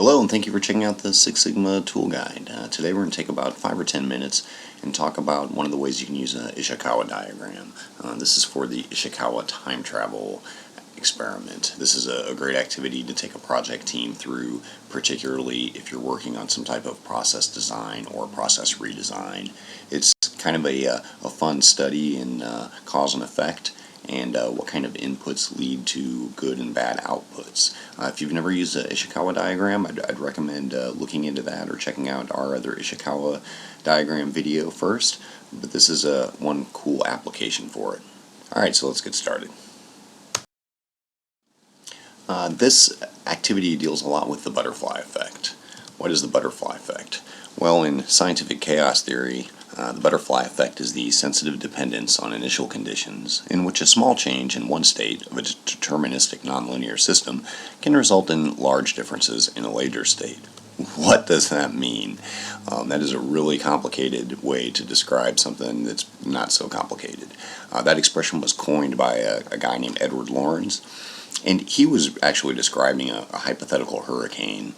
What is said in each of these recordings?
Hello, and thank you for checking out the Six Sigma tool guide. Today we're going to take about 5 or 10 minutes and talk about one of the ways you can use an Ishikawa diagram. This is for the Ishikawa time travel experiment. This is a great activity to take a project team through, particularly if you're working on some type of process design or process redesign. It's kind of a fun study in cause and effect, and what kind of inputs lead to good and bad outputs. If you've never used an Ishikawa diagram, I'd recommend looking into that or checking out our other Ishikawa diagram video first, but this is one cool application for it. Alright, so let's get started. This activity deals a lot with the butterfly effect. What is the butterfly effect? Well, in scientific chaos theory, the butterfly effect is the sensitive dependence on initial conditions, in which a small change in one state of a deterministic nonlinear system can result in large differences in a later state. What does that mean? That is a really complicated way to describe something that's not so complicated. That expression was coined by a guy named Edward Lorenz, and he was actually describing a hypothetical hurricane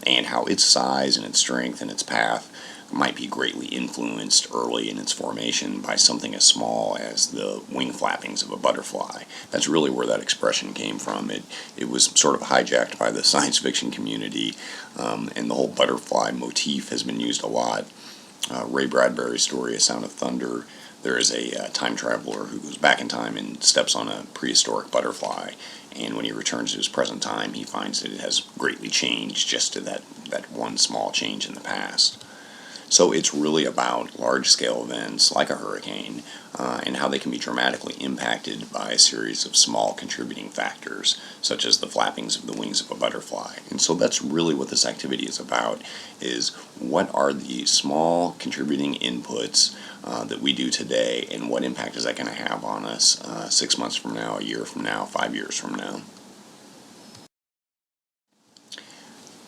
and how its size and its strength and its path might be greatly influenced early in its formation by something as small as the wing flappings of a butterfly. That's really where that expression came from. It was sort of hijacked by the science fiction community, and the whole butterfly motif has been used a lot. Ray Bradbury's story, A Sound of Thunder, there is a time traveler who goes back in time and steps on a prehistoric butterfly, and when he returns to his present time, he finds that it has greatly changed just to that one small change in the past. So it's really about large-scale events like a hurricane and how they can be dramatically impacted by a series of small contributing factors, such as the flappings of the wings of a butterfly. And so that's really what this activity is about, is what are the small contributing inputs that we do today, and what impact is that going to have on us 6 months from now, a year from now, 5 years from now.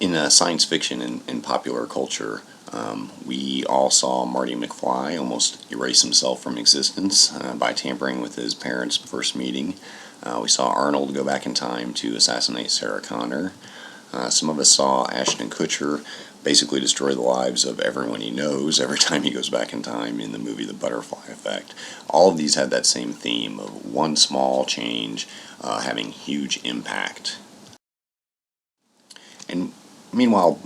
In science fiction and popular culture, we all saw Marty McFly almost erase himself from existence by tampering with his parents' first meeting. We saw Arnold go back in time to assassinate Sarah Connor. Some of us saw Ashton Kutcher basically destroy the lives of everyone he knows every time he goes back in time in the movie The Butterfly Effect. All of these had that same theme of one small change having huge impact. And meanwhile,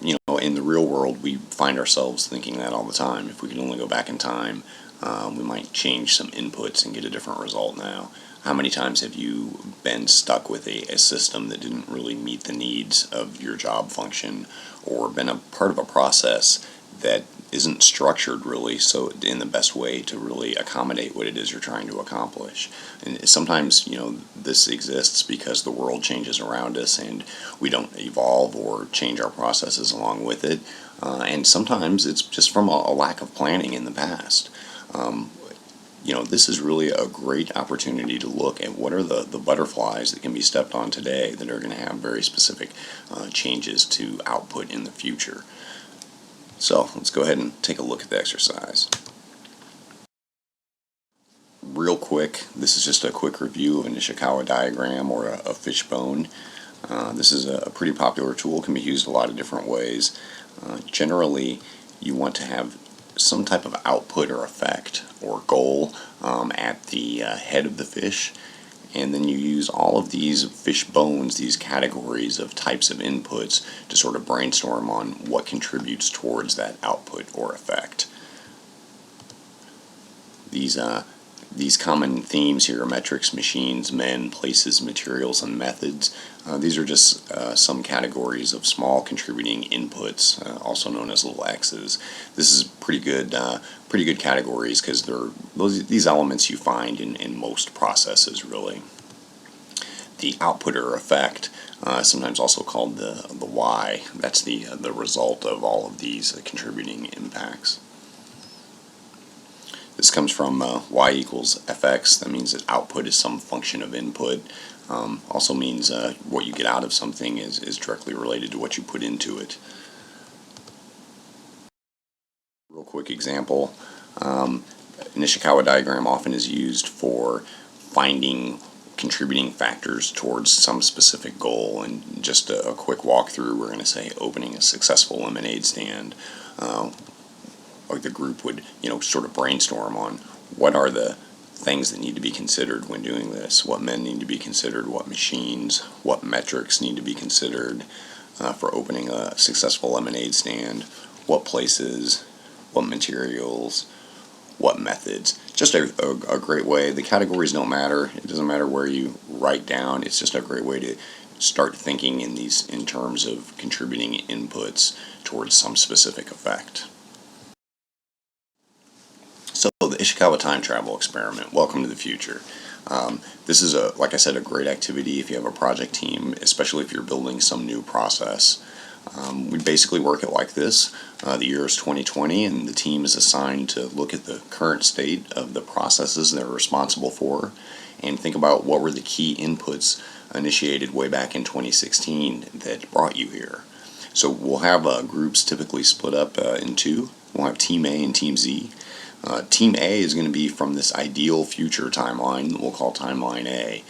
in the real world, we find ourselves thinking that all the time. If we could only go back in time, we might change some inputs and get a different result now. How many times have you been stuck with a system that didn't really meet the needs of your job function, or been a part of a process that isn't structured really so in the best way to really accommodate what it is you're trying to accomplish? And sometimes this exists because the world changes around us and we don't evolve or change our processes along with it, and sometimes it's just from a lack of planning in the past. This is really a great opportunity to look at what are the butterflies that can be stepped on today that are going to have very specific changes to output in the future. So let's go ahead and take a look at the exercise. Real quick, this is just a quick review of an Ishikawa diagram or a fishbone. This is a pretty popular tool, can be used a lot of different ways. Generally, you want to have some type of output or effect or goal at the head of the fish, and then you use all of these fish bones, these categories of types of inputs, to sort of brainstorm on what contributes towards that output or effect. These common themes here are metrics, machines, men, places, materials, and methods. These are just some categories of small contributing inputs, also known as little x's. This is pretty good categories because these elements you find in most processes, really. The output or effect, sometimes also called the y, that's the result of all of these contributing impacts. This comes from y equals fx. That means that output is some function of input. Also means what you get out of something is directly related to what you put into it. Real quick example, an Ishikawa diagram often is used for finding contributing factors towards some specific goal. And just a quick walkthrough, we're going to say opening a successful lemonade stand. Or the group would, sort of brainstorm on what are the things that need to be considered when doing this, what men need to be considered, what machines, what metrics need to be considered for opening a successful lemonade stand, what places, what materials, what methods. Just a great way. The categories don't matter. It doesn't matter where you write down. It's just a great way to start thinking in terms of contributing inputs towards some specific effect. So the Ishikawa time travel experiment. Welcome to the future. This is like I said, a great activity if you have a project team, especially if you're building some new process. We basically work it like this. The year is 2020, and the team is assigned to look at the current state of the processes they're responsible for, and think about what were the key inputs initiated way back in 2016 that brought you here. So we'll have groups typically split up in two. We'll have Team A and Team Z. Team A is going to be from this ideal future timeline that we'll call Timeline A.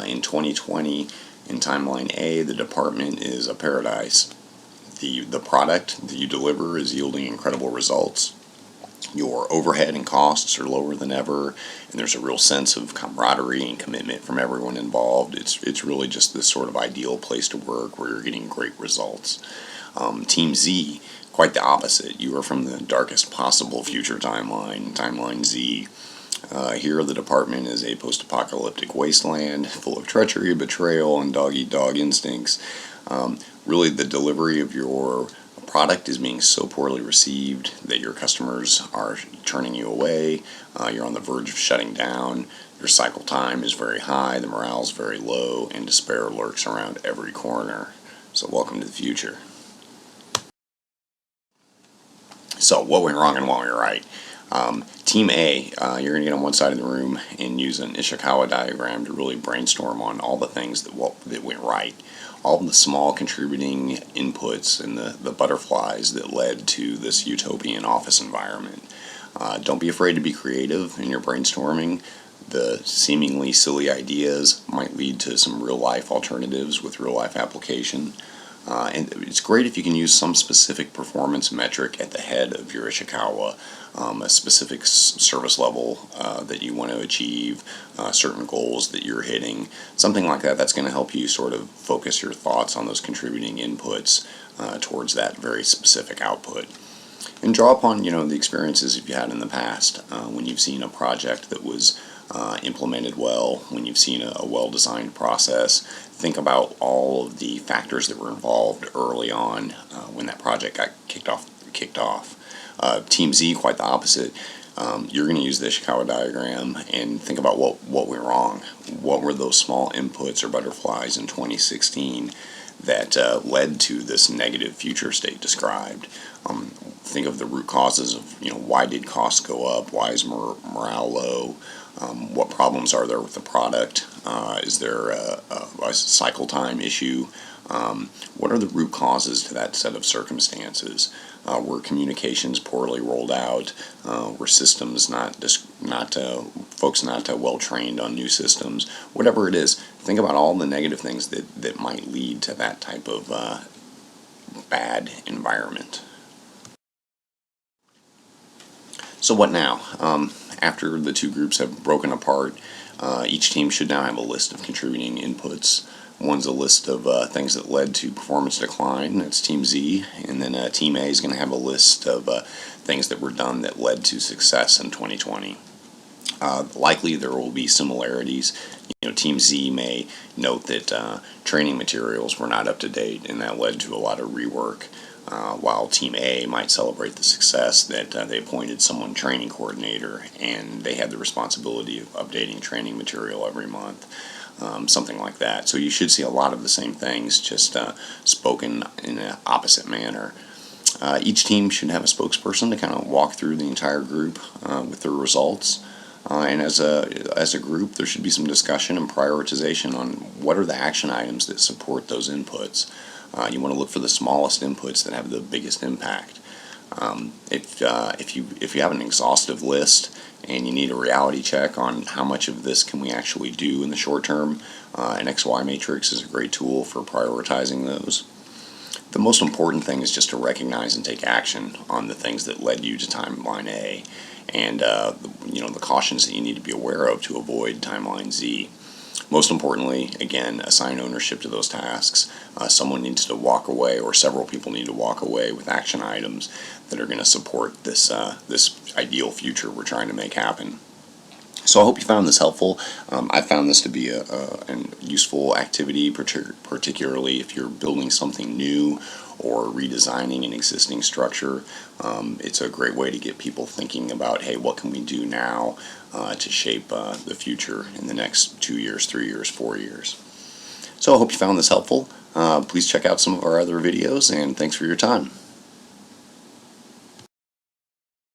In 2020, in Timeline A, the department is a paradise. The product that you deliver is yielding incredible results. Your overhead and costs are lower than ever, and there's a real sense of camaraderie and commitment from everyone involved. It's really just this sort of ideal place to work where you're getting great results. Team Z, quite the opposite. You are from the darkest possible future timeline, Timeline Z. Here, the department is a post-apocalyptic wasteland full of treachery, betrayal, and dog-eat-dog instincts. Really, the delivery of your product is being so poorly received that your customers are turning you away. You're on the verge of shutting down. Your cycle time is very high, the morale is very low, and despair lurks around every corner. So welcome to the future. So what went wrong and what went right? Team A, you're going to get on one side of the room and use an Ishikawa diagram to really brainstorm on all the things that went right. All of the small contributing inputs and the butterflies that led to this utopian office environment. Don't be afraid to be creative in your brainstorming. The seemingly silly ideas might lead to some real-life alternatives with real-life application. And it's great if you can use some specific performance metric at the head of your Ishikawa, a specific service level that you want to achieve, certain goals that you're hitting, something like that. That's going to help you sort of focus your thoughts on those contributing inputs towards that very specific output. And draw upon, the experiences you've had in the past when you've seen a project that was implemented well, when you've seen a well-designed process. Think about all of the factors that were involved early on when that project got kicked off. Team Z, quite the opposite. You're going to use the Ishikawa diagram and think about what went wrong. What were those small inputs or butterflies in 2016 that led to this negative future state described? Think of the root causes of, why did costs go up? Why is morale low? What problems are there with the product? Is there a cycle time issue? What are the root causes to that set of circumstances? Were communications poorly rolled out? Were systems folks not well trained on new systems? Whatever it is, think about all the negative things that might lead to that type of bad environment. So what now? After the two groups have broken apart, each team should now have a list of contributing inputs. One's a list of things that led to performance decline, that's Team Z, and then Team A is going to have a list of things that were done that led to success in 2020. Likely there will be similarities. Team Z may note that training materials were not up to date, and that led to a lot of rework. While Team A might celebrate the success that they appointed someone training coordinator and they had the responsibility of updating training material every month, something like that. So you should see a lot of the same things, just spoken in an opposite manner. Each team should have a spokesperson to kind of walk through the entire group with their results. And as a group, there should be some discussion and prioritization on what are the action items that support those inputs. You want to look for the smallest inputs that have the biggest impact. If you have an exhaustive list and you need a reality check on how much of this can we actually do in the short term, an XY matrix is a great tool for prioritizing those. The most important thing is just to recognize and take action on the things that led you to timeline A, and the cautions that you need to be aware of to avoid timeline Z. Most importantly, again, assign ownership to those tasks. Someone needs to walk away, or several people need to walk away with action items that are going to support this ideal future we're trying to make happen. So I hope you found this helpful. I found this to be a useful activity, particularly if you're building something new or redesigning an existing structure. It's a great way to get people thinking about, hey, what can we do now to shape the future in the next 2 years, 3 years, 4 years. So I hope you found this helpful. Please check out some of our other videos, and thanks for your time.